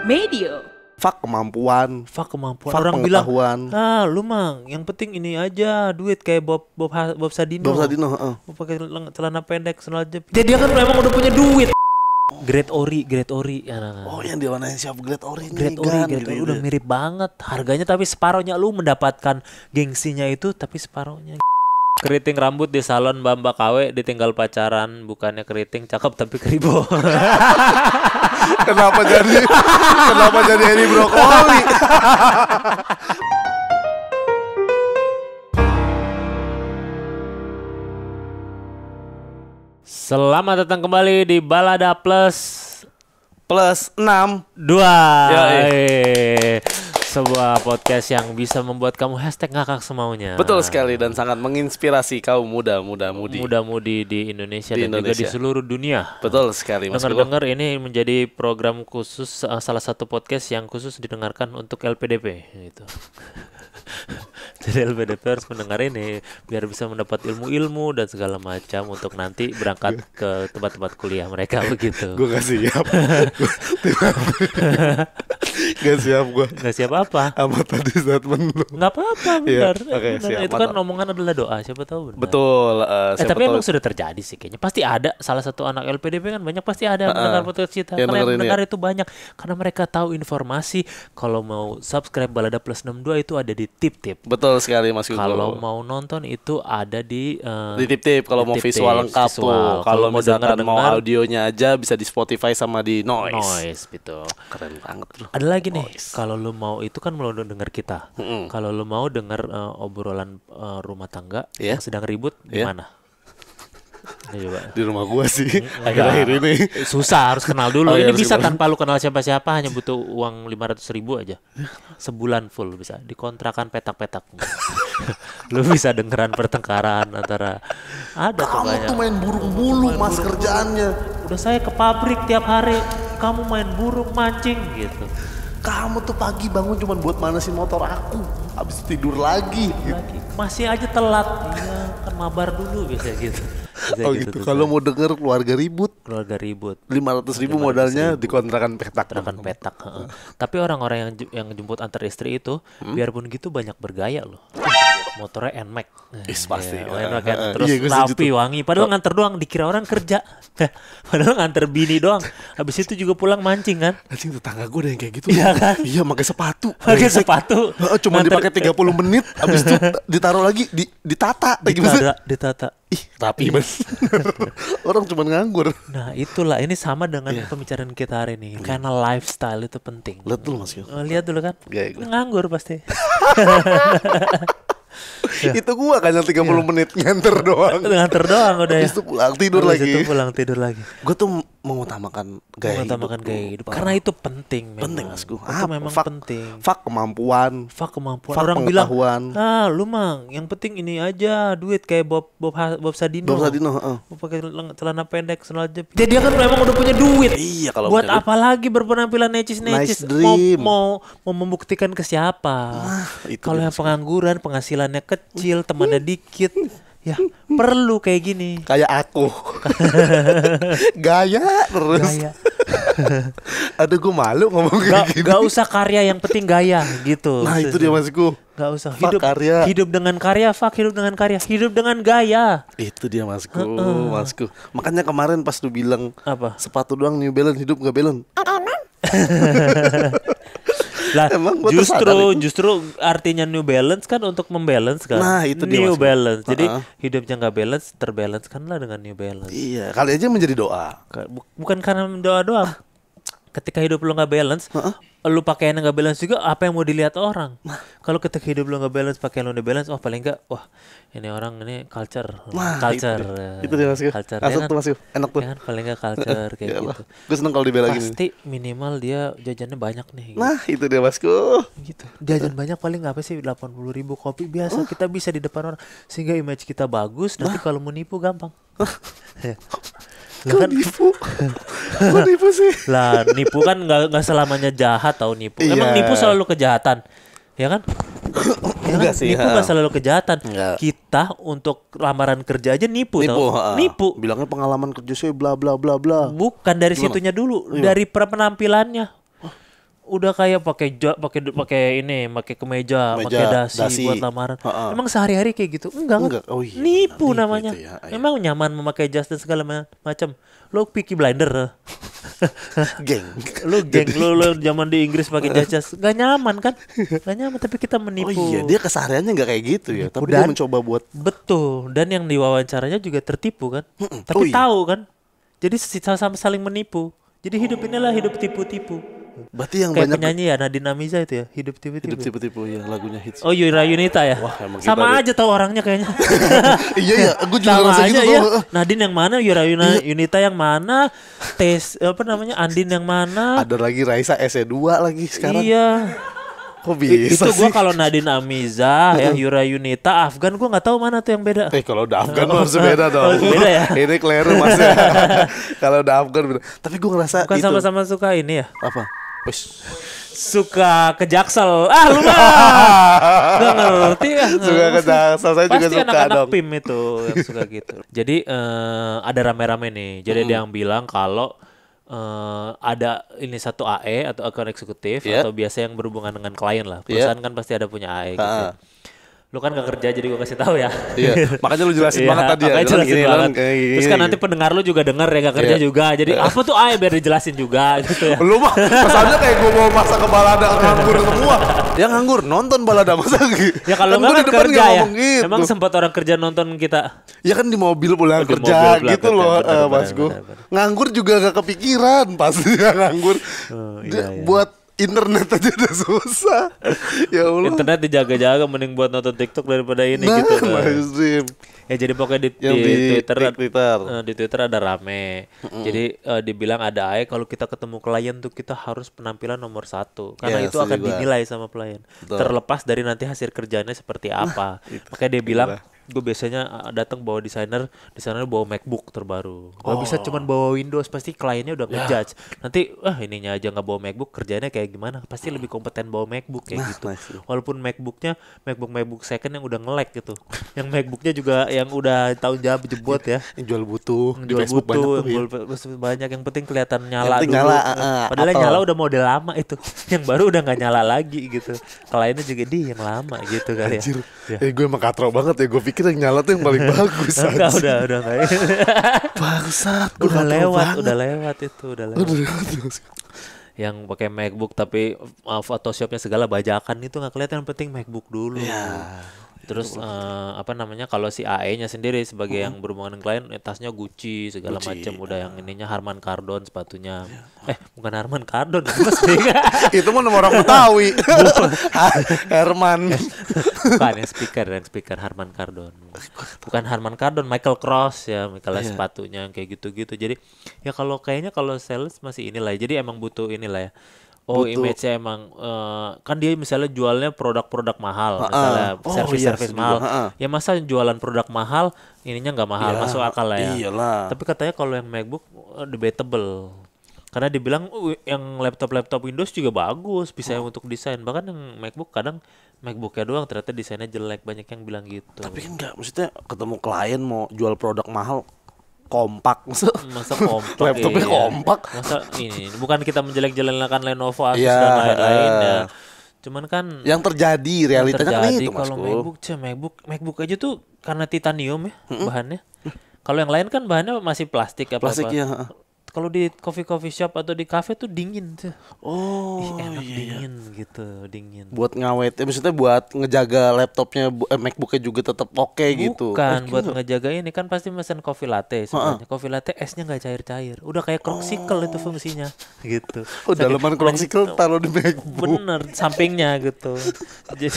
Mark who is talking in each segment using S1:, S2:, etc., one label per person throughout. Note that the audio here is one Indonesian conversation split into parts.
S1: Medio.
S2: Fuck kemampuan.
S3: Fuck kemampuan.
S2: Fuck
S3: Orang bilang,
S2: pengetahuan.
S3: lu mang, yang penting ini aja, duit kayak Bob Sadino.
S2: Bob Sadino,
S3: Mau pakai celana pendek, sandal jepit. Dia kan memang udah punya duit. Great Ori.
S2: Oh, yang diwarnain siapa Great Ori nih?
S3: Great Ori udah mirip banget. Harganya tapi separohnya, lu mendapatkan gengsinya itu tapi separohnya. Keriting rambut di salon Mbak KW ditinggal pacaran, bukannya keriting cakep tapi keribo.
S2: Kenapa jadi Edi Brokoli?
S3: Selamat datang kembali di Balada Plus
S2: 6.
S3: 2. Sebuah podcast yang bisa membuat kamu hashtag ngakak semaunya.
S2: Betul sekali, dan sangat menginspirasi kaum muda-mudi
S3: di Indonesia
S2: Di
S3: dan juga di
S2: Indonesia.
S3: seluruh dunia.
S2: Betul sekali, Mas Guru.
S3: Dengar-dengar ini menjadi program khusus, salah satu podcast yang khusus didengarkan untuk LPDP gitu. Jadi LPDP harus mendengar ini biar bisa mendapat ilmu-ilmu dan segala macam untuk nanti berangkat ke tempat-tempat kuliah mereka begitu.
S2: Gue gak siap. Gak siap gue.
S3: Nggak siap apa?
S2: Amat tadi statement lu.
S3: Nggak apa-apa,
S2: Iya,
S3: benar.
S2: oke,
S3: Benar.
S2: siap,
S3: Itu kan
S2: mantap.
S3: omongan adalah doa, siapa tahu benar.
S2: Betul.
S3: Tapi emang sudah terjadi sih kayaknya. Pasti ada salah satu anak LPDP kan banyak, pasti ada yang mendengar podcast kita.
S2: yang
S3: Karena yang
S2: dengerin
S3: mendengar itu banyak. Karena mereka tahu informasi. Kalau mau subscribe Balada Plus 62 itu ada di tip-tip.
S2: Betul sekali, Mas Guru.
S3: Kalau mau nonton itu ada di
S2: di tip-tip, kalau mau
S3: tip-tip,
S2: visual lengkap
S3: visual.
S2: tuh. Kalau
S3: Kalau mau
S2: misalkan mau
S3: denger-denger,
S2: audionya aja bisa di Spotify sama di Noise.
S3: noise gitu.
S2: Keren banget bro.
S3: Ada lagi nih,
S2: Noise.
S3: kalau lu mau itu kan mau denger kita. Kalau lu mau denger obrolan rumah tangga
S2: Iya.
S3: yang sedang ribut di
S2: Iya.
S3: mana? Ini coba.
S2: Di rumah gua sih akhir-akhir ini.
S3: Susah, harus kenal dulu.
S2: Oh, iya,
S3: Ini
S2: harus
S3: bisa
S2: kenal.
S3: tanpa lu kenal siapa-siapa, hanya butuh uang 500.000 aja. Sebulan full bisa dikontrakan petak-petak. Lu bisa dengeran pertengkaran antara ada tuh
S2: Kamu
S3: banyak.
S2: tuh main burung bulu, Mas, kerjaannya.
S3: Udah saya ke pabrik tiap hari, kamu main burung mancing gitu.
S2: Kamu tuh pagi bangun cuma buat manasin motor aku, habis tidur lagi.
S3: Lagi masih aja telat. Iya, kan mabar dulu biasanya gitu. Bisa
S2: Oh gitu.
S3: tuh,
S2: Kalau mau denger keluarga ribut,
S3: keluarga ribut.
S2: 500.000 modalnya di kontrakan petak.
S3: Kontrakan petak. Heeh. Tapi orang-orang yang jemput antar istri itu, biarpun gitu banyak bergaya loh. Motornya NMAX.
S2: Pasti.
S3: NMAX kan. Terus
S2: Iya, gue setuju
S3: rapi,
S2: tuh.
S3: wangi. Padahal nganter doang, dikira orang kerja. Padahal nganter bini doang. Habis itu juga pulang mancing kan.
S2: Anjing, tetangga gue ada yang kayak gitu.
S3: Iya kan?
S2: Iya, pakai sepatu.
S3: Pakai sepatu.
S2: Cuma
S3: Nganter-
S2: dipakai 30 menit, habis itu ditaruh lagi, ditata. Gimana?
S3: ditata.
S2: Ih, rapi bener. Orang cuma nganggur.
S3: Nah itulah, ini sama dengan pembicaraan kita hari ini. Karena lifestyle itu penting.
S2: Betul, Mas Yo.
S3: Lihat dulu kan,
S2: Iya, iya.
S3: nganggur pasti.
S2: Itu gua kan yang 30 menit nganter doang.
S3: Nganter doang udah ya.
S2: Habis itu pulang tidur
S3: Habis
S2: lagi.
S3: itu pulang tidur lagi.
S2: Gue tuh mengutamakan gaya
S3: Mengutamakan
S2: hidup.
S3: gaya hidup. Karena itu penting.
S2: Penting,
S3: memang.
S2: Mas Gu.
S3: Itu memang penting.
S2: Fuck kemampuan.
S3: Fuck kemampuan.
S2: Fuck
S3: Orang bilang,
S2: pengetahuan.
S3: lu mang, yang penting ini aja, duit kayak Bob Sadino.
S2: Bob Sadino, heeh.
S3: Mau pakai celana pendek, sandal jepit. Dia kan memang udah punya duit.
S2: Iya, kalau
S3: buat
S2: punya duit.
S3: apa lagi berpenampilan necis-necis?
S2: Nice dream.
S3: Mau membuktikan ke siapa?
S2: itu
S3: Kalau
S2: dia,
S3: yang pengangguran, penghasilannya kecil, temannya dikit, ya perlu kayak gini.
S2: Kayak aku. Gaya terus.
S3: Gaya.
S2: Aduh, gue malu ngomong kayak gini.
S3: Gak usah karya, yang penting gaya gitu.
S2: Nah, itu dia, Masku.
S3: Gak usah
S2: Fuck karya.
S3: hidup dengan karya, hidup dengan karya, hidup dengan gaya.
S2: Itu dia, Masku. Masku. Makanya kemarin pas lu bilang
S3: Apa?
S2: sepatu doang New Balance, hidup gak balance.
S3: Lah,
S2: Emang gua tersadar itu.
S3: justru artinya New Balance kan untuk membalance kan.
S2: Nah, itu dia,
S3: New
S2: Mas.
S3: Balance. Jadi
S2: Heeh.
S3: hidupnya nggak balance, terbalance kanlah dengan New Balance.
S2: Iya, kali aja menjadi doa.
S3: Bukan karena doa doang. Ketika hidup lu nggak balance, lu pakaiannya nggak balance juga, apa yang mau dilihat orang? Kalau ketika hidup lu nggak balance, pakaian lu udah balance, paling nggak, wah ini orang ini culture.
S2: Itu dia, Mas.
S3: Culture.
S2: Asal
S3: Ya
S2: tuh, Mas. Enak tuh.
S3: Ya kan, paling nggak culture kayak
S2: Ya,
S3: gitu.
S2: gue seneng kalau dibela gini.
S3: Pasti minimal dia jajannya banyak nih. Gitu.
S2: Nah, itu dia, Masku.
S3: Gitu. Jajan banyak paling apa sih 80.000 kopi biasa kita bisa di depan orang sehingga image kita bagus, nanti kalau mau nipu gampang. Lah
S2: Kok
S3: kan,
S2: nipu? Kok nipu sih?
S3: lah nipu kan nggak selamanya jahat tau nipu. Emang
S2: Iya.
S3: nipu selalu kejahatan, ya kan? Ya
S2: Enggak
S3: kan?
S2: sih,
S3: Nipu nggak selalu kejahatan.
S2: Enggak.
S3: Kita untuk lamaran kerja aja nipu, tau?
S2: ha.
S3: Nipu.
S2: Bilangnya pengalaman kerja saya bla bla bla bla.
S3: Bukan dari
S2: Gimana?
S3: situnya dulu,
S2: Iya.
S3: dari penampilannya. udah kayak pakai kemeja, pakai dasi buat lamaran. Emang sehari-hari kayak gitu? Enggak.
S2: Oh iya,
S3: Nipu
S2: nipu
S3: namanya.
S2: itu ya, iya.
S3: Emang nyaman memakai jas dan segala macam. Lo Peaky Blinder.
S2: Geng.
S3: Lu zaman di Inggris pakai jas. Gak nyaman kan? Gak nyaman, tapi kita menipu.
S2: Oh iya, dia kesehariannya nggak kayak gitu ya. Tapi
S3: Dan-
S2: dia mencoba buat
S3: Betul, dan yang diwawancaranya juga tertipu kan. Tapi
S2: Oh iya.
S3: tahu kan. Jadi sama saling menipu. Jadi hidup inilah hidup tipu-tipu.
S2: berarti yang
S3: Kayak
S2: banyak
S3: penyanyi ya Nadine Amiza itu ya, hidup tipu-tipu.
S2: hidup tipe-tipe ya lagunya hits.
S3: Oh Yura Yunita ya.
S2: Wah, emang
S3: sama
S2: kita
S3: aja tau orangnya kayaknya.
S2: Iya ya, gue juga
S3: Sama
S2: ngerasa
S3: aja
S2: gitu
S3: ya.
S2: tuh.
S3: Nadine yang mana, Yunita yang mana, Andin yang mana.
S2: Ada lagi Raisa SE2 lagi sekarang.
S3: Iya.
S2: Kok bisa
S3: Itu
S2: sih?
S3: gua kalau Nadine Amiza ya, Yura Yunita, Afgan gua nggak tahu mana tuh yang beda.
S2: Kalau udah Afgan harus beda dong.
S3: beda ya?
S2: Ini keliru mas. Kalau udah Afgan beda. Tapi gue ngerasa
S3: Bukan
S2: itu.
S3: sama-sama suka ini ya.
S2: Apa? Wes.
S3: Suka ke Jaksel. Lu mah nggak ngerti ya.
S2: Suka ke Jaksel, saya juga
S3: Pasti
S2: suka
S3: anak-anak
S2: dong.
S3: PIM itu yang suka gitu. Jadi ada rame-rame nih. Jadi ada yang bilang kalau ada ini satu AE atau account eksekutif
S2: Iya.
S3: atau biasa yang berhubungan dengan klien lah. Perusahaan kan pasti ada punya AE gitu. Lu kan gak kerja jadi gue kasih tahu ya.
S2: Iya, makanya lu jelasin
S3: Iya,
S2: banget tadi ya.
S3: makanya
S2: Bilang
S3: jelasin
S2: gini,
S3: banget.
S2: bilang kayak
S3: Terus kan
S2: gini.
S3: nanti pendengar lu juga denger ya gak kerja
S2: Iya.
S3: juga. Jadi apa tuh AE biar dijelasin juga gitu ya.
S2: Lu mah kesannya kayak gue mau masak ke balada nganggur semua. Ya nganggur nonton balada masa gitu.
S3: Ya kalau
S2: Kan
S3: nggak
S2: gua
S3: kan
S2: di depan
S3: kerja
S2: nggak
S3: ya.
S2: ngomong gitu.
S3: Emang sempat orang kerja nonton kita.
S2: Ya kan di mobil pulang
S3: Di
S2: kerja
S3: mobil pulang
S2: gitu
S3: kerja,
S2: loh
S3: benar,
S2: Mas
S3: benar,
S2: Gu.
S3: benar.
S2: Nganggur juga gak kepikiran pasti ya nganggur.
S3: Iya.
S2: Buat internet aja udah susah. Ya Allah.
S3: Internet dijaga-jaga mending buat nonton TikTok daripada ini
S2: Nah,
S3: gitu.
S2: Mazim.
S3: Ya jadi pokoknya
S2: Yang di
S3: Twitter,
S2: Twitter.
S3: di Twitter ada rame. Jadi dibilang ada AE kalau kita ketemu klien tuh kita harus penampilan nomor 1 karena
S2: Ya,
S3: itu akan
S2: setuju gua.
S3: dinilai sama klien.
S2: Betul.
S3: Terlepas dari nanti hasil kerjanya seperti apa. Makanya dia bilang gue biasanya datang bawa desainer bawa MacBook terbaru. Gak bisa cuman bawa Windows, pasti kliennya udah ngejudge. Nanti ininya aja nggak bawa MacBook, kerjanya kayak gimana? Pasti lebih kompeten bawa MacBook kayak gitu.
S2: nice.
S3: Walaupun MacBooknya MacBook second yang udah nge-lag gitu. Yang MacBooknya juga yang udah tahun jebot ya.
S2: Yang jual butuh di
S3: Jual
S2: Facebook banyak tuh.
S3: butuh,
S2: Ya.
S3: banyak yang penting kelihatan nyala
S2: penting
S3: dulu.
S2: nyala,
S3: Padahal yang
S2: Apple.
S3: nyala udah model lama itu. Yang baru udah nggak nyala lagi gitu. Kliennya juga dia yang lama gitu kali ya.
S2: Anjir.
S3: Ya.
S2: Gue emang katro banget ya. Gue pikir yang nyala tuh yang paling bagus.
S3: Enggak,
S2: anjir.
S3: udah enggak.
S2: Bangsat. Gua
S3: udah
S2: katro
S3: lewat,
S2: banget.
S3: udah lewat itu, udah lewat.
S2: Udah lewat.
S3: Yang pakai MacBook tapi Photoshopnya segala bajakan itu nggak kelihatan, yang penting MacBook dulu.
S2: Ya.
S3: Terus kalau si AE-nya sendiri sebagai yang berhubungan dengan klien, tasnya Gucci segala
S2: Gucci,
S3: macam, udah yang ininya Harman Kardon sepatunya.
S2: Iya.
S3: Bukan Harman Kardon, Mas Bega.
S2: Itu mah nama orang Betawi. Herman.
S3: Bukan yang speaker Harman Kardon. Bukan Harman Kardon, Michael Kors ya, Michael sepatunya kayak gitu-gitu. Jadi ya kalau sales masih inilah. Jadi emang butuh inilah ya. Image-nya emang kan dia misalnya jualnya produk-produk mahal, misalnya servis-servis mahal. Ya masa jualan produk mahal, ininya nggak mahal, masuk akal lah ya.
S2: Iyalah.
S3: Tapi katanya kalau yang MacBook debatable. Karena dibilang yang laptop Windows juga bagus, bisa untuk desain. Bahkan yang MacBook kadang MacBook-nya doang ternyata desainnya jelek, banyak yang bilang gitu.
S2: Tapi kan enggak, maksudnya ketemu klien mau jual produk mahal kompak.
S3: Masa kompak,
S2: Laptopnya kompak.
S3: Masa ini bukan kita menjelek-jelekan Lenovo, Asus
S2: Iya,
S3: dan lain-lain ya. Cuman kan
S2: Yang terjadi realitanya kan
S3: terjadi
S2: itu Mas
S3: kalau
S2: Kul.
S3: MacBook aja tuh karena titanium ya bahannya. Kalau yang lain kan bahannya masih plastik apa-apa.
S2: Plastik ya.
S3: Kalau di coffee shop atau di cafe tuh dingin tuh.
S2: Oh,
S3: Enak
S2: iya.
S3: dingin gitu, dingin.
S2: Buat ngawet, maksudnya buat ngejaga laptopnya, MacBooknya juga tetap oke gitu.
S3: Bukan buat ngejaga ini, kan pasti mesen coffee latte sebenarnya. Coffee latte esnya nggak cair-cair. Udah kayak Croxicle itu fungsinya gitu.
S2: Oh, dalaman Croxicle taruh di MacBook.
S3: Bener, sampingnya gitu. Jadi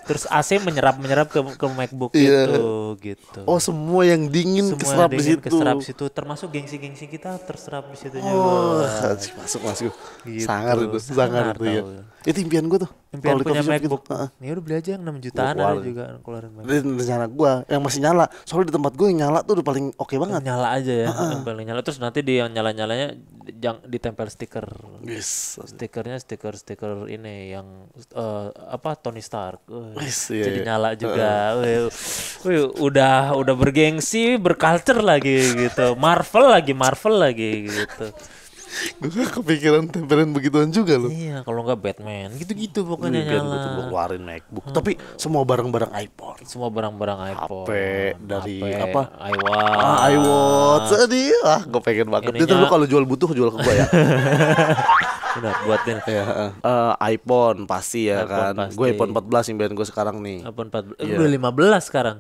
S3: terus AC menyerap ke MacBook
S2: Iya.
S3: gitu.
S2: Oh, semua yang dingin
S3: Semua
S2: keserap di
S3: dingin
S2: situ.
S3: keserap di situ, termasuk gengsi-gengsi kita terserap di situ
S2: Oh,
S3: juga.
S2: masuk.
S3: Gitu.
S2: Sangar
S3: Sangar
S2: itu ya.
S3: tau.
S2: Itu impian gue tuh.
S3: Impian
S2: Kalau di
S3: punya
S2: coffee shop
S3: MacBook.
S2: gitu.
S3: Ya udah beli aja yang 6 jutaan
S2: Gua
S3: ada
S2: keluarin.
S3: juga keluarin MacBook.
S2: Ini rencana gue yang masih nyala. Soalnya di tempat gue yang nyala tuh udah paling oke banget.
S3: Nyala aja ya, yang paling nyala. Terus nanti di yang nyala-nyalanya ditempel stiker.
S2: Yes.
S3: Stikernya stiker ini yang Tony Stark.
S2: Yes, iya,
S3: Jadi
S2: iya.
S3: nyala juga. Wih, udah bergengsi, berculture lagi gitu. Marvel lagi gitu.
S2: Gue gak kepikiran tempelin begituan juga loh.
S3: Iya, kalau nggak Batman, gitu-gitu pokoknya
S2: Biar gue
S3: nyala.
S2: tuh keluarin MacBook. Tapi semua barang-barang iPhone.
S3: Semua barang-barang iPhone,
S2: HP dari
S3: HP,
S2: apa?
S3: iWatch.
S2: iWatch. Sedih. Gue pengen banget. Itu
S3: Ininya-
S2: lu kalau jual butuh jual ke gue ya.
S3: Benar, buatin
S2: Ya, iPhone pasti ya
S3: iPhone
S2: kan.
S3: pasti.
S2: Gue iPhone 14 impian gue sekarang nih.
S3: iPhone 14.
S2: Iya.
S3: Udah 15 sekarang.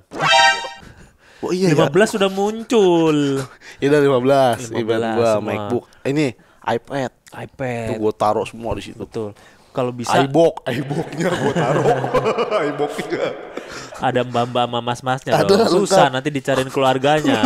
S2: Oh iya ya.
S3: 15 sudah muncul.
S2: Ini udah 15 impian
S3: 15
S2: gue
S3: semua.
S2: MacBook. Ini iPad. Tuh
S3: iPad.
S2: gue taruh semua di situ.
S3: Betul. Kalau bisa
S2: iBook-nya gue taruh. iBook-nya.
S3: ada mbak-mbak sama mas-masnya
S2: Ada,
S3: dong. Susah
S2: lengkap.
S3: nanti dicariin keluarganya.